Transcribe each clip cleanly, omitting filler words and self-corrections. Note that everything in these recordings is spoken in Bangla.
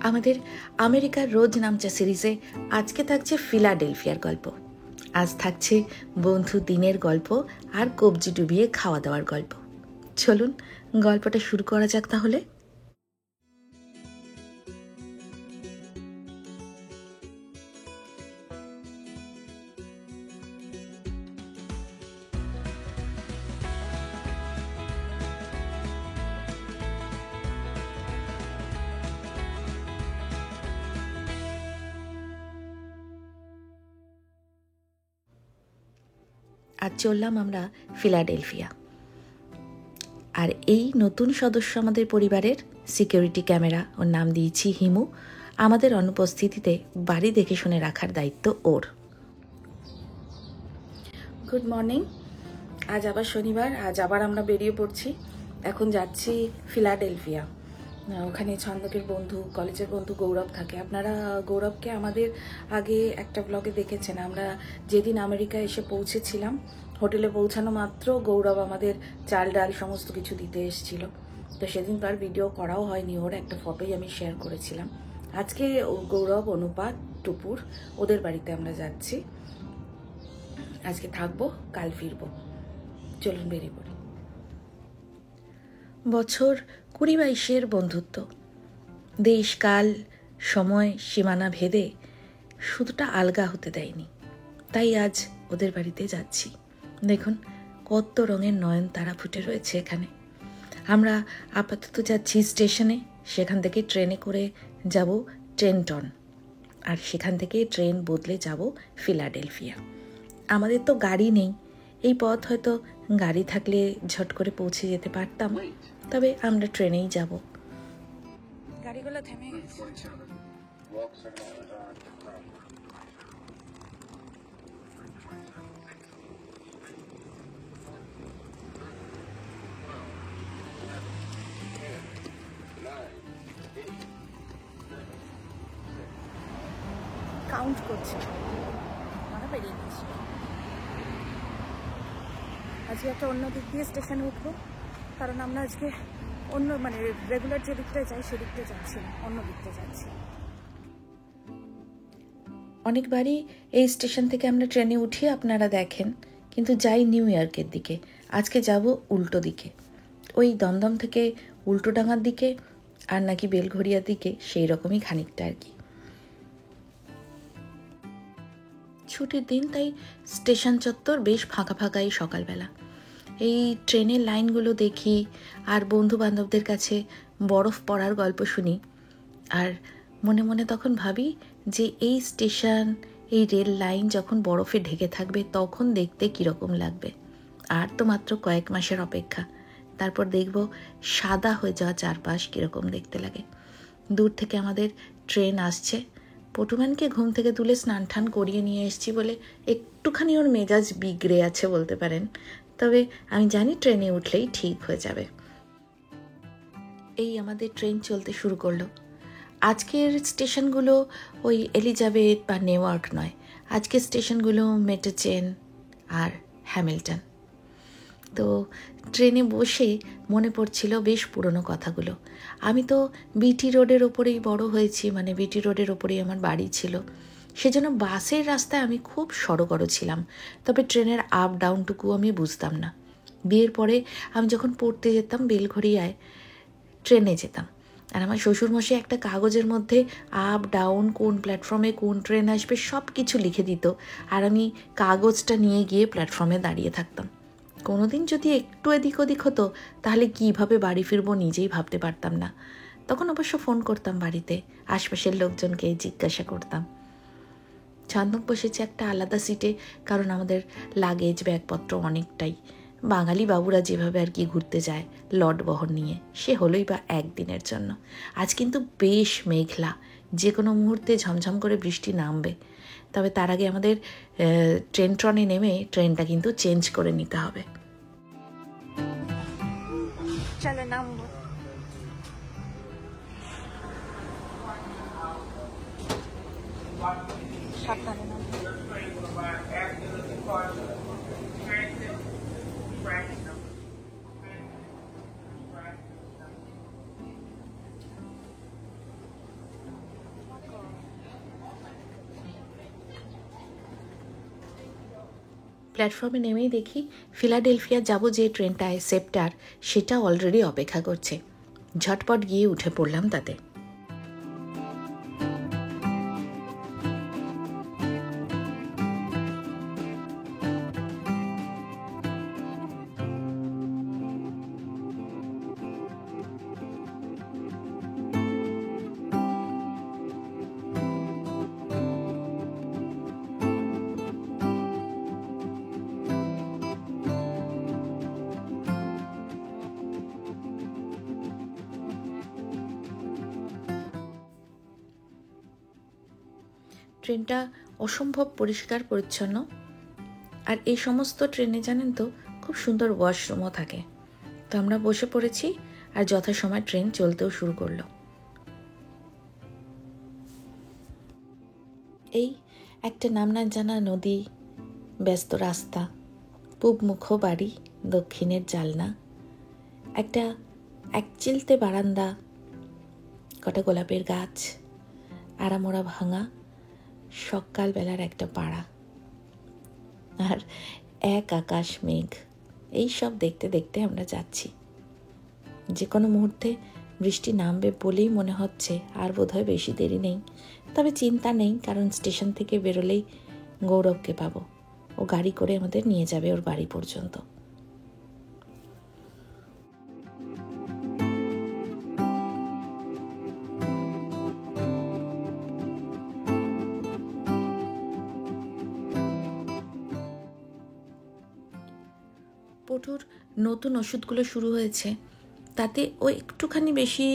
আমাদের আমেরিকার রোজ নামচা সিরিজে আজকে থাকছে ফিলাডেলফিয়ার গল্প। আজ থাকছে বন্ধু দিনের গল্প আর কবজি ডুবিয়ে খাওয়া দাওয়ার গল্প। চলুন গল্পটা শুরু করা যাক তাহলে। আজ চললাম আমরা ফিলাডেলফিয়া। আর এই নতুন সদস্য আমাদের পরিবারের সিকিউরিটি ক্যামেরা, ওর নাম দিয়েছি হিমু। আমাদের অনুপস্থিতিতে বাড়ি দেখে শুনে রাখার দায়িত্ব ওর। Good morning. আজ আবার শনিবার, আজ আবার আমরা বেরিয়ে পড়ছি। এখন যাচ্ছি ফিলাডেলফিয়া। ওখানে ছন্দকের বন্ধু, কলেজের বন্ধু গৌরব থাকে। আপনারা গৌরবকে আমাদের আগে একটা ব্লগে দেখেছেন। আমরা যেদিন আমেরিকা এসে পৌঁছেছিলাম, হোটেলে পৌঁছানো মাত্র গৌরব আমাদের চাল ডাল সমস্ত কিছু দিতে এসেছিল। তো সেদিন তো আর ভিডিও করাও হয়নি, ওর একটা ফটোই আমি শেয়ার করেছিলাম। আজকে গৌরব, অনুপা, টুপুর ওদের বাড়িতে আমরা যাচ্ছি। আজকে থাকবো, কাল ফিরবো। চলুন বেরিয়ে পড়ি। বছর 20-22 বন্ধুত্ব, দেশ কাল সময় সীমানা ভেদে শুধুটা আলগা হতে দেয়নি। তাই আজ ওদের বাড়িতে যাচ্ছি। দেখুন কত রঙের নয়নতারা ফুটে রয়েছে এখানে। আমরা আপাতত যাচ্ছি স্টেশনে, সেখান থেকে ট্রেনে করে যাব ট্রেনটন, আর সেখান থেকে ট্রেন বদলে যাব ফিলাডেলফিয়া। আমাদের তো গাড়ি নেই, এই পথ হয়তো গাড়ি থাকলে ঝট করে পৌঁছে যেতে পারতাম, তবে আমরা ট্রেনেই যাব। গাড়িগুলো থেমে গেছে। কাউন্ট করছে, আমরা বেরিয়ে গেছি। আজকে একটা অন্য দিক দিয়ে স্টেশনে উঠবো, কারণ আমরা আজকে অন্য রেগুলার যে দিকটায় যাই সেদিকটা যাচ্ছি না, অন্য দিকটা যাচ্ছি। অনেকবারই এই স্টেশন থেকে আমরা ট্রেনে উঠি, আপনারা দেখেন, কিন্তু যাই নিউ ইয়র্কের দিকে। আজকে যাব উল্টো দিকে, ওই দমদম থেকে উল্টোডাঙার দিকে, আর নাকি বেলঘরিয়ার দিকে, সেই রকমই খানিকটা আর কি। ছুটির দিন, তাই স্টেশন চত্বর বেশ ফাঁকা ফাঁকাই সকালবেলা। এই ট্রেনের লাইনগুলো দেখি আর বন্ধু বান্ধবদের কাছে বরফ পড়ার গল্প শুনি, আর মনে মনে তখন ভাবি যে এই স্টেশন, এই রেল লাইন যখন বরফে ঢেকে থাকবে তখন দেখতে কীরকম লাগবে। আর তো মাত্র কয়েক মাসের অপেক্ষা, তারপর দেখব সাদা হয়ে যাওয়া চারপাশ কীরকম দেখতে লাগে। দূর থেকে আমাদের ট্রেন আসছে। পটুম্যানকে ঘুম থেকে তুলে স্নান টান করিয়ে নিয়ে এসেছি বলে একটুখানি ওর মেজাজ বিগড়ে আছে বলতে পারেন, তবে আমি জানি ট্রেনে উঠলেই ঠিক হয়ে যাবে। এই আমাদের ট্রেন চলতে শুরু করলো। আজকের স্টেশনগুলো ওই এলিজাবেথ বা নেওয়ার্ক নয়, আজকের স্টেশনগুলো মেটেচেন আর হ্যামিল্টন। তো ট্রেনে বসে মনে পড়ছিল বেশ পুরনো কথাগুলো। আমি তো বিটি রোডের ওপরেই বড় হয়েছি, বিটি রোডের ওপরেই আমার বাড়ি ছিল। সেজন্য বাসের রাস্তায় আমি খুব সড়গড় ছিলাম, তবে ট্রেনের আপ ডাউনটুকু আমি বুঝতাম না। বিয়ের পরে আমি যখন পড়তে যেতাম বেলঘরিয়ায়, ট্রেনে যেতাম, আর আমার শ্বশুরমশাই একটা কাগজের মধ্যে আপ ডাউন, কোন প্ল্যাটফর্মে কোন ট্রেন আসবে সব কিছু লিখে দিত, আর আমি কাগজটা নিয়ে গিয়ে প্ল্যাটফর্মে দাঁড়িয়ে থাকতাম। কোনোদিন যদি একটু এদিক ওদিক হতো তাহলে কীভাবে বাড়ি ফিরবো নিজেই ভাবতে পারতাম না। তখন অবশ্য ফোন করতাম বাড়িতে, আশপাশের লোকজনকে জিজ্ঞাসা করতাম। ছন্দক বসেছে একটা আলাদা সিটে, কারণ আমাদের লাগেজ ব্যাগপত্র অনেকটাই। বাঙালি বাবুরা যেভাবে আর কি ঘুরতে যায় লড বহর নিয়ে, সে হলোই বা একদিনের জন্য। আজ কিন্তু বেশ মেঘলা, যে কোনো মুহূর্তে ঝমঝম করে বৃষ্টি নামবে। তবে তার আগে আমাদের ট্রেনে নেমে ট্রেনটা কিন্তু চেঞ্জ করে নিতে হবে। চলে নামবো। সাবধানে নামবো। প্ল্যাটফর্মে নেমেই দেখি ফিলাডেলফিয়া যাব যে ট্রেনটায় সেপ্টার, সেটা অলরেডি অপেক্ষা করছে। ঝটপট গিয়ে উঠে পড়লাম তাতে। ট্রেনটা অসম্ভব পরিষ্কার পরিচ্ছন্ন, আর এই সমস্ত ট্রেনে জানেন তো খুব সুন্দর ওয়াশরুমও থাকে। তো আমরা বসে পড়েছি আর যথাসময় ট্রেন চলতেও শুরু করলো। এই একটা নাম না জানা নদী, ব্যস্ত রাস্তা, পূবমুখ বাড়ি, দক্ষিণের জালনা, একটা একচিলতে বারান্দা, কটা গোলাপের গাছ, আড়ামোড়া ভাঙা সকালবেলার একটা পাড়া, আর এক আকাশ মেঘ। এই সব দেখতে দেখতে আমরা যাচ্ছি। যে কোনো মুহূর্তে বৃষ্টি নামবে বলেই মনে হচ্ছে, আর বোধহয় বেশি দেরি নেই। তবে চিন্তা নেই, কারণ স্টেশন থেকে বেরোলেই গৌরবকে পাবো। ও গাড়ি করে আমাদের নিয়ে যাবে ওর বাড়ি পর্যন্ত। পটুর নতুন ওষুধগুলো শুরু হয়েছে, তাতে ও একটুখানি বেশি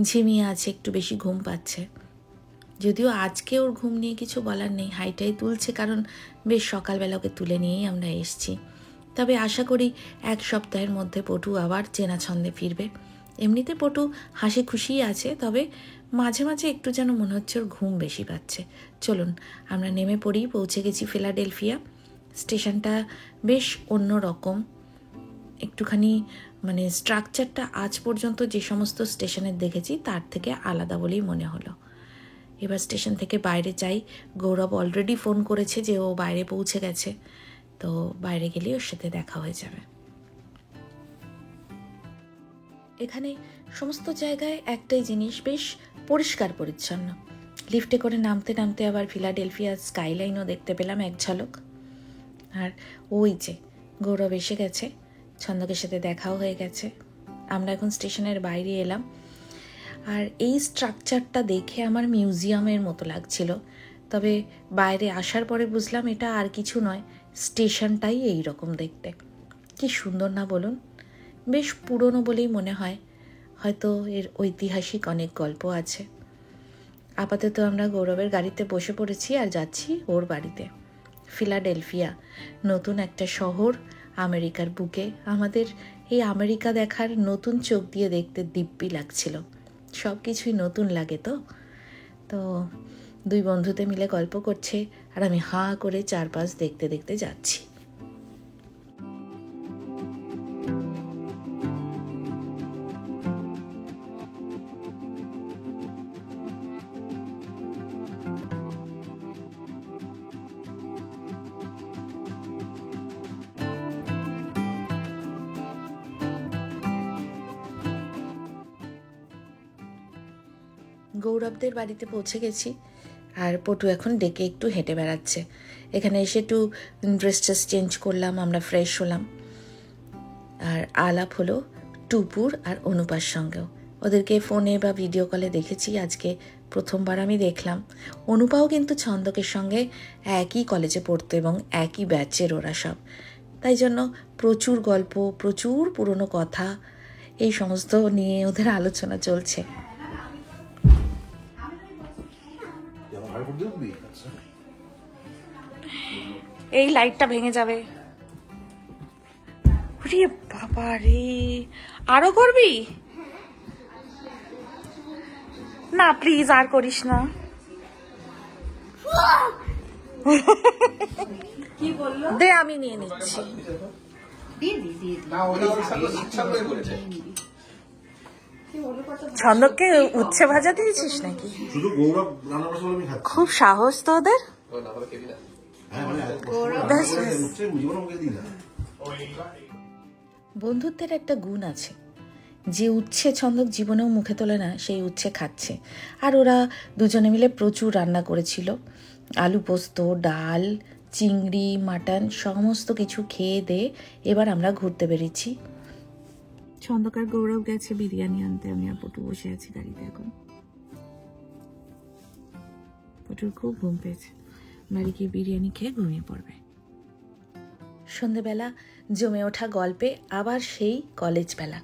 ঝিমিয়ে আছে, একটু বেশি ঘুম পাচ্ছে। যদিও আজকে ওর ঘুম নিয়ে কিছু বলার নেই, হাইটাই তুলছে, কারণ বেশ সকালবেলা ওকে তুলে নিয়েই আমরা এসছি। তবে আশা করি 1 সপ্তাহের মধ্যে পটু আবার চেনা ছন্দে ফিরবে। এমনিতে পটু হাসি খুশিই আছে, তবে মাঝে মাঝে একটু যেন মনে হচ্ছে ওর ঘুম বেশি পাচ্ছে। চলুন আমরা নেমে পড়ি। পৌঁছে গেছি ফিলাডেলফিয়া। স্টেশনটা বেশ অন্য রকম, একটুখানি মানে স্ট্রাকচারটা আজ পর্যন্ত যে সমস্ত স্টেশনের দেখেছি তার থেকে আলাদা বলেই মনে হলো। এবার স্টেশন থেকে বাইরে যাই। গৌরব অলরেডি ফোন করেছে যে ও বাইরে পৌঁছে গেছে, তো বাইরে গেলে ওর সাথে দেখা হয়ে যাবে। এখানে সমস্ত জায়গায় একটাই জিনিস, বেশ পরিষ্কার পরিচ্ছন্ন। লিফটে করে নামতে নামতে আবার ফিলাডেলফিয়ার স্কাইলাইনও দেখতে পেলাম এক ঝলক। আর ওই যে গৌরব এসে গেছে, ছন্দকের সাথে দেখাও হয়ে গেছে। আমরা এখন স্টেশনের বাইরে এলাম, আর এই স্ট্রাকচারটা দেখে আমার মিউজিয়ামের মতো লাগছিল। তবে বাইরে আসার পরে বুঝলাম এটা আর কিছু নয়, স্টেশনটাই এই রকম দেখতে। কি সুন্দর না বলুন? বেশ পুরনো বলেই মনে হয়, হয়তো এর ঐতিহাসিক অনেক গল্প আছে। আপাতত আমরা গৌরবের গাড়িতে বসে পড়েছি আর যাচ্ছি ওর বাড়িতে। ফিলাডেলফিয়া নতুন একটা শহর আমেরিকার বুকে। আমাদের এই আমেরিকা দেখার নতুন চোখ দিয়ে দেখতে দিব্যি লাগছিল। সব কিছুই নতুন লাগে। তো 2 বন্ধুতে মিলে গল্প করছে, আর আমি হাঁ করে চারপাশ দেখতে দেখতে যাচ্ছি। গৌরবদের বাড়িতে পৌঁছে গেছি, আর পটু এখন ডেকে একটু হেঁটে বেড়াচ্ছে। এখানে এসে একটু ড্রেস চেঞ্জ করলাম, আমরা ফ্রেশ হলাম, আর আলাপ হলো টুপুর আর অনুপার সঙ্গেও। ওদেরকে ফোনে বা ভিডিও কলে দেখেছি, আজকে প্রথমবার আমি দেখলাম। অনুপাও কিন্তু ছন্দকের সঙ্গে একই কলেজে পড়তো এবং একই ব্যাচের ওরা সব, তাই জন্য প্রচুর গল্প, প্রচুর পুরনো কথা, এই সমস্ত নিয়ে ওদের আলোচনা চলছে। এই লাইটটা ভেঙে যাবে। বাবা রে, আরো করবি না? প্লিজ আর করিস না। কি বললো? দে, আমি নিয়ে নিচ্ছি। ছন্দককে উচ্ছে ভাজা দিয়েছিস নাকি? খুব সাহস তো ওদের। বন্ধুত্বের একটা গুণ আছে, যে উচ্ছে ছন্দক জীবনেও মুখে তোলে না সেই উচ্ছে খাচ্ছে। আর ওরা দুজনে মিলে প্রচুর রান্না করেছিল, আলু পোস্ত, ডাল, চিংড়ি, মাটন সমস্ত কিছু খেয়ে দিয়ে এবার আমরা ঘুরতে বেরিয়েছি। ছন্দকার গৌরব গেছে বিরিয়ানি আনতে, আমি আর পটু বসে আছি গাড়িতে। এখন পটুর খুব ঘুম পেয়েছে, বাড়ি গিয়ে বিরিয়ানি খেয়ে ঘুমিয়ে পড়বে। সন্ধেবেলা জমে ওঠা গল্পে আবার সেই কলেজ বেলা,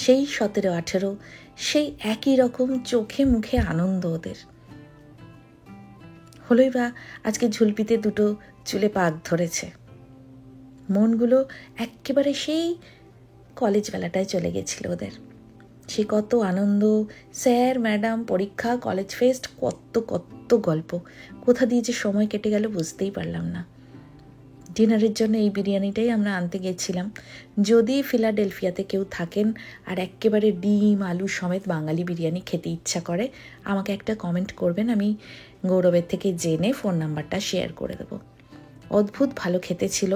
সেই 17-18, সেই একই রকম চোখে মুখে আনন্দ ওদের। হলোই বা আজকে ঝুলপিতে দুটো চুলে পাক ধরেছে, মনগুলো একেবারে সেই কলেজ বেলাটায় চলে গেছিল ওদের। সে কত আনন্দ, স্যার ম্যাডাম, পরীক্ষা, কলেজ ফেস্ট, কত কত গল্প, কোথা দিয়ে যে সময় কেটে গেল বুঝতেই পারলাম না। ডিনারের জন্য এই বিরিয়ানিটাই আমরা আনতে গেছিলাম। যদি ফিলাডেলফিয়াতে কেউ থাকেন আর একেবারে ডিম আলু সমেত বাঙালি বিরিয়ানি খেতে ইচ্ছা করে, আমাকে একটা কমেন্ট করবেন, আমি গৌরবের থেকে জেনে ফোন নাম্বারটা শেয়ার করে দেবো। অদ্ভুত ভালো খেতে ছিল।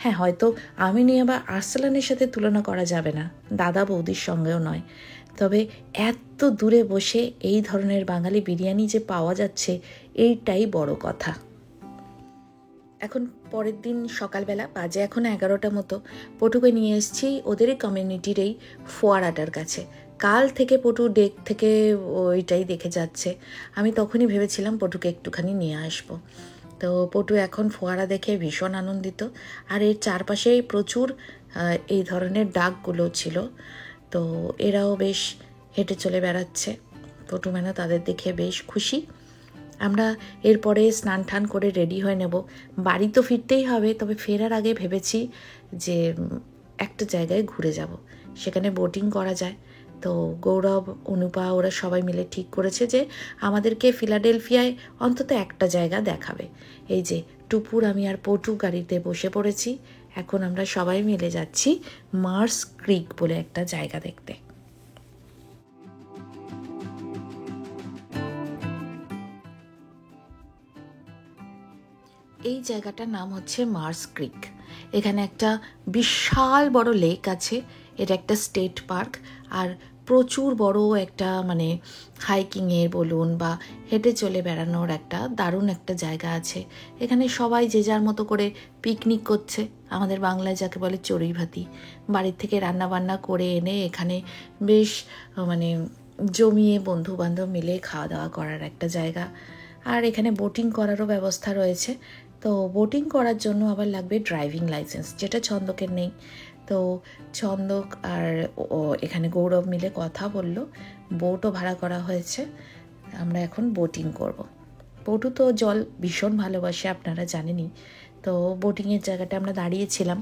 হ্যাঁ, হয়তো আমিনি বা আরসালানের সাথে তুলনা করা যাবে না, দাদা বৌদির সঙ্গেও নয়, তবে এত দূরে বসে এই ধরনের বাঙালি বিরিয়ানি যে পাওয়া যাচ্ছে এইটাই বড় কথা। এখন পরের দিন সকালবেলা, বাজে এখন 11টা মতো, পটুকে নিয়ে এসেছি ওদেরই কমিউনিটির এই ফোয়ারাটার কাছে। কাল থেকে পটু ডেক থেকে ওইটাই দেখে যাচ্ছে। আমি তখনই ভেবেছিলাম পটুকে একটুখানি নিয়ে আসবো। তো পটু এখন ফোয়ারা দেখে ভীষণ আনন্দিত। আর এর চারপাশেই প্রচুর এই ধরনের ডাকগুলো ছিল, তো এরাও বেশ হেঁটে চলে বেড়াচ্ছে। পটু মেনা তাদের দেখে বেশ খুশি। আমরা এরপরে স্নান টান করে রেডি হয়ে নেব, বাড়ি তো ফিরতেই হবে, তবে ফেরার আগে ভেবেছি যে একটা জায়গায় ঘুরে যাব, সেখানে বোটিং করা যায়। তো গৌরব, অনুপা ওরা সবাই মিলে ঠিক করেছে যে আমাদেরকে ফিলাডেলফিয়ায় অন্তত একটা জায়গা দেখাবে। এই যে টুপুর, আমি আর পটু গাড়িতে বসে পড়েছি। এখন আমরা সবাই মিলে যাচ্ছি মার্স ক্রিক বলে একটা জায়গা দেখতে। এই জায়গাটার নাম হচ্ছে মার্স ক্রিক। এখানে একটা বিশাল বড় লেক আছে, এটা একটা স্টেট পার্ক, আর প্রচুর বড় একটা মানে হাইকিংয়ের বলুন বা হেঁটে চলে বেড়ানোর একটা দারুণ একটা জায়গা আছে। এখানে সবাই যে যার মতো করে পিকনিক করছে, আমাদের বাংলায় যাকে বলে চড়ুই ভাতি। বাড়ির থেকে রান্না বান্না করে এনে এখানে বেশ মানে জমিয়ে বন্ধু বান্ধব মিলে খাওয়া দাওয়া করার একটা জায়গা। আর এখানে বোটিং করারও ব্যবস্থা রয়েছে। তো বোটিং করার জন্য আবার লাগবে ড্রাইভিং লাইসেন্স, যেটা ছন্দকের নেই। তো ছন্দক আর এখানে গৌরব মিলে কথা বলল, বোটও ভাড়া করা হয়েছে, আমরা এখন বোটিং করব। পটু তো জল ভীষণ ভালোবাসে, আপনারা জানেনই। তো বোটিংয়ের জায়গাটা আমরা দাঁড়িয়েছিলাম।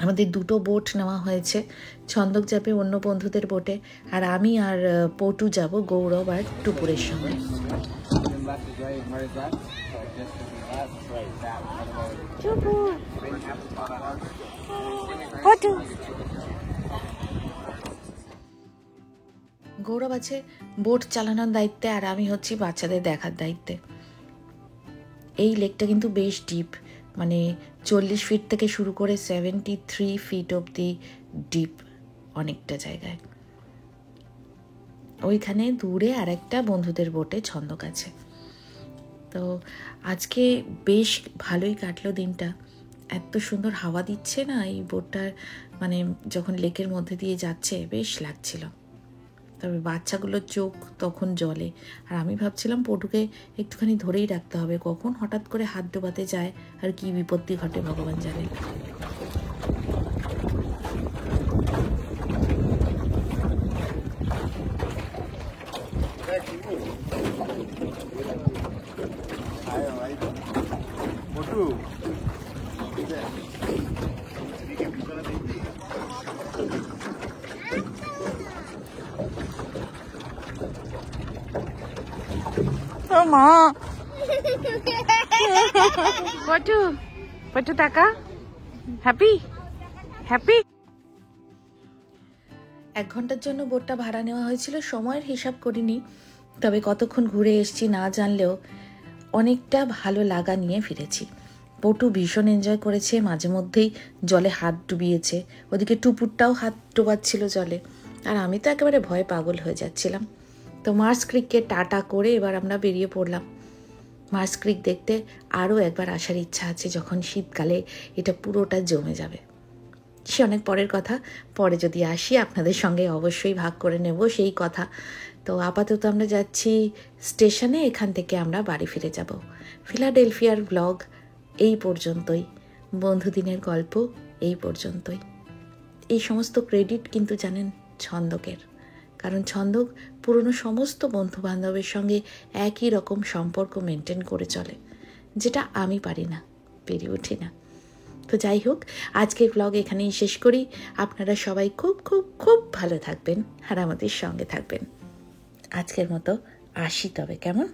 আমাদের দুটো বোট নেওয়া হয়েছে, ছন্দক যাবে অন্য বন্ধুদের বোটে, আর আমি আর পটু যাব গৌরব আর টুপুরের সঙ্গে। গৌরব আছে বোট চালানোর দায়িত্বে, আর আমি হচ্ছি বাচ্চাদের দেখার দায়িত্বে। এই লেকটা কিন্তু বেশ ডিপ, মানে 40 ফিট থেকে শুরু করে 73 ফিট অবধি ডিপ অনেকটা জায়গায়। ওইখানে দূরে আর একটা বন্ধুদের বোটে ছন্দক আছে। তো আজকে বেশ ভালোই কাটলো দিনটা, এত সুন্দর হাওয়া দিচ্ছে না এই বোটটার, মানে যখন লেকের মধ্যে দিয়ে যাচ্ছে বেশ লাগছিল। তবে বাচ্চাগুলোর চোখ তখন জলে, আর আমি ভাবছিলাম পটুকে একটুখানি ধরেই রাখতে হবে, কখন হঠাৎ করে হাত ডোবাতে যায় আর কি বিপত্তি ঘটে ভগবান জানে। মা পটু, পটু টাকা হ্যাপি হ্যাপি। 1 ঘন্টার জন্য বোটটা ভাড়া নেওয়া হয়েছিল, সময়ের হিসাব করিনি, তবে কতক্ষণ ঘুরে এসেছি না জানলেও অনেকটা ভালো লাগা নিয়ে ফিরেছি। পটু ভীষণ এনজয় করেছে, মাঝে মধ্যেই জলে হাত ডুবিয়েছে, ওদিকে টুপুরটাও হাত ডোবাচ্ছিল জলে, আর আমি তো একেবারে ভয়ে পাগল হয়ে যাচ্ছিলাম। তো মার্স ক্রিককে টাটা করে এবার আমরা বেরিয়ে পড়লাম। মার্স ক্রিক দেখতে আরও একবার আসার ইচ্ছা আছে, যখন শীতকালে এটা পুরোটা জমে যাবে। সে অনেক পরের কথা, পরে যদি আসি আপনাদের সঙ্গে অবশ্যই ভাগ করে নেব সেই কথা। তো আপাতত আমরা যাচ্ছি স্টেশনে, এখান থেকে আমরা বাড়ি ফিরে যাব। ফিলাডেলফিয়ার ব্লগ এই পর্যন্তই, বন্ধুদিনের গল্প এই পর্যন্তই। এই সমস্ত ক্রেডিট কিন্তু জানেন ছন্দকের, কারণ ছন্দক পুরনো সমস্ত বন্ধুবান্ধবের সঙ্গে একই রকম সম্পর্ক মেনটেন করে চলে, যেটা আমি পারি না, পেরে উঠি না। তো যাই হোক, আজকের ব্লগ এখানেই শেষ করি। আপনারা সবাই খুব খুব খুব ভালো থাকবেন আর আমাদের সঙ্গে থাকবেন। আজকের মতো আসি তবে, কেমন?